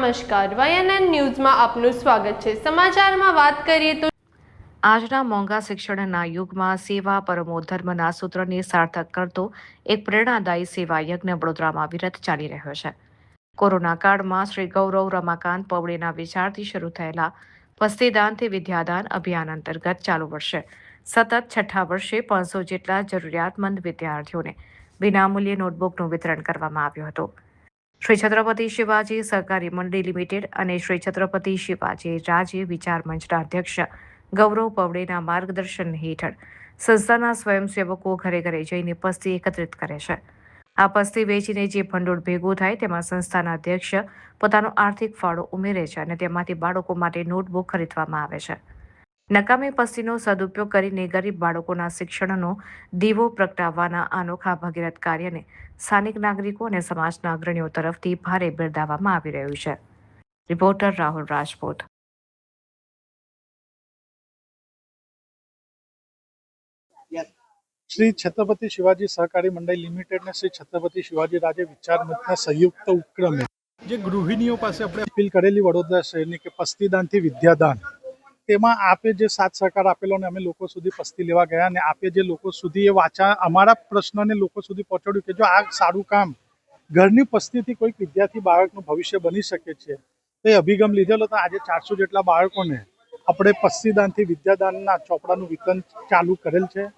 નમસ્કાર, YNN ન્યૂઝમાં આપનું સ્વાગત છે। સમાચારમાં વાત કરીએ તો આજના મોંઘા શિક્ષણના યુગમાં સેવા પરમો ધર્મના સૂત્રને સાર્થક કરતો એક પ્રેરણાદાયી સેવા યજ્ઞ વડોદરામાં વિરત ચાલી રહ્યો છે। કોરોના કાળમાં શ્રી ગૌરવ રમાકાંત પવડેના વિચારથી શરૂ થયેલા પસ્તીદાનથી વિદ્યાદાન અભિયાન અંતર્ગત ચાલુ વર્ષે સતત છઠ્ઠા વર્ષે 500 જેટલા જરૂરિયાતમંદ વિદ્યાર્થીઓને વિનામૂલ્યે નોટબુકનું વિતરણ કરવામાં આવ્યું હતું। શ્રી છત્રપતિ શિવાજી સહકારી મંડળી લિમિટેડ અને શ્રી છત્રપતિ શિવાજી રાજ્ય વિચાર મંચના અધ્યક્ષ ગૌરવ પવડેના માર્ગદર્શન હેઠળ સંસ્થાના સ્વયંસેવકો ઘરે ઘરે જઈને પસ્તી એકત્રિત કરે છે। આ પસ્તી વેચીને જે ભંડોળ ભેગું થાય તેમાં સંસ્થાના અધ્યક્ષ પોતાનો આર્થિક ફાળો ઉમેરે છે અને તેમાંથી બાળકો માટે નોટબુક ખરીદવામાં આવે છે। નકામી પસ્તીનો સદુપયોગ કરીને ગરીબ બાળકોના શિક્ષણનો દીવો પ્રગટાવવાના અનોખા ભગીરથ કાર્યને સ્થાનિક નાગરિકો અને સમાજના અગ્રણીઓ તરફથી ભારે બિરદાવવામાં આવી રહ્યું છે। રિપોર્ટર રાહુલ રાજપૂત। श्री छत्रपति शिवाजी सहकारी मंडल लिमिटेड ने श्री छत्रपति शिवाजी राज्य विचार मंचना संयुक्त उपक्रमे जे गृहिणीओ पासे આપણે અપીલ કરેલી વડોદરા શહેરની કે પસ્તીદાનથી વિદ્યાદાન, તેમાં આપે જે સાથ સહકાર આપેલો ને અમે લોકો સુધી પસ્તી લેવા ગયા અને આપે જે લોકો સુધી એ વાચા અમારા પ્રશ્નને લોકો સુધી પહોંચાડ્યું કે જો આ સારું કામ ઘરની પસ્તીથી કોઈક વિદ્યાર્થી બાળકનું ભવિષ્ય બની શકે છે તો એ અભિગમ લીધેલો તો આજે 400 જેટલા બાળકોને આપણે પસ્તીદાનથી વિદ્યાદાનના ચોપડાનું વિતરણ ચાલુ કરેલ છે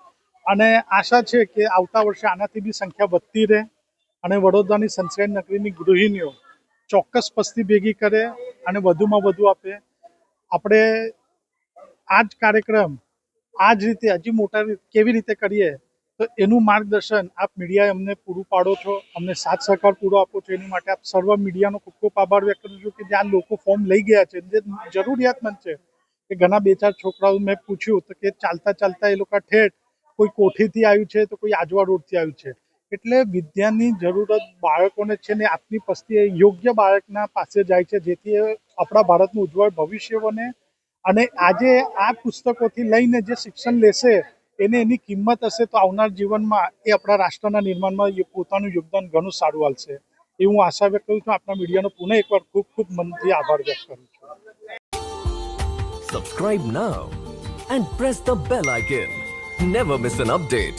અને આશા છે કે આવતા વર્ષે આનાથી બી સંખ્યા વધતી રહે અને વડોદરાની સંસ્કારી નગરીની ગૃહિણીઓ ચોક્કસ પસ્તી ભેગી કરે અને વધુમાં વધુ આપે। આપણે આ જ કાર્યક્રમ આ જ રીતે હજી મોટા કેવી રીતે કરીએ તો એનું માર્ગદર્શન આપ મીડિયાએ અમને પૂરું પાડો છો, અમને સાથ સહકાર પૂરો આપો છો। એની માટે આપ સર્વ મીડિયાનો ખૂબ ખૂબ આભાર વ્યક્ત કરું છું કે જે આ લોકો ફોર્મ લઈ ગયા છે, જે જરૂરિયાતમંદ છે કે ઘણા 2-4 છોકરાઓ મેં પૂછ્યું તો કે ચાલતા ચાલતા એ લોકો ઠેઠ કોઈ કોઠીથી આવ્યું છે તો કોઈ આજવા રોડથી આવ્યું છે। એટલે વિદ્યાની જરૂરત બાળકોને છે ને આપની પસ્તી યોગ્ય બાળકના પાસે જાય છે જેથી આપણા ભારતનું ઉજ્જવળ ભવિષ્ય બને અને આજે આ પુસ્તકોથી લઈને જે શિક્ષણ લેશે એને એની કિંમત હશે તો આવનાર જીવનમાં એ આપણા રાષ્ટ્રના નિર્માણમાં પોતાનું યોગદાન ઘણું સારું આલશે એ હું આશા વ્યક્ત કરું છું। આપણા મીડિયાનો પુનઃ એકવાર ખૂબ ખૂબ મનથી આભાર વ્યક્ત કરું છું। Subscribe now and press the bell icon. Never miss an update.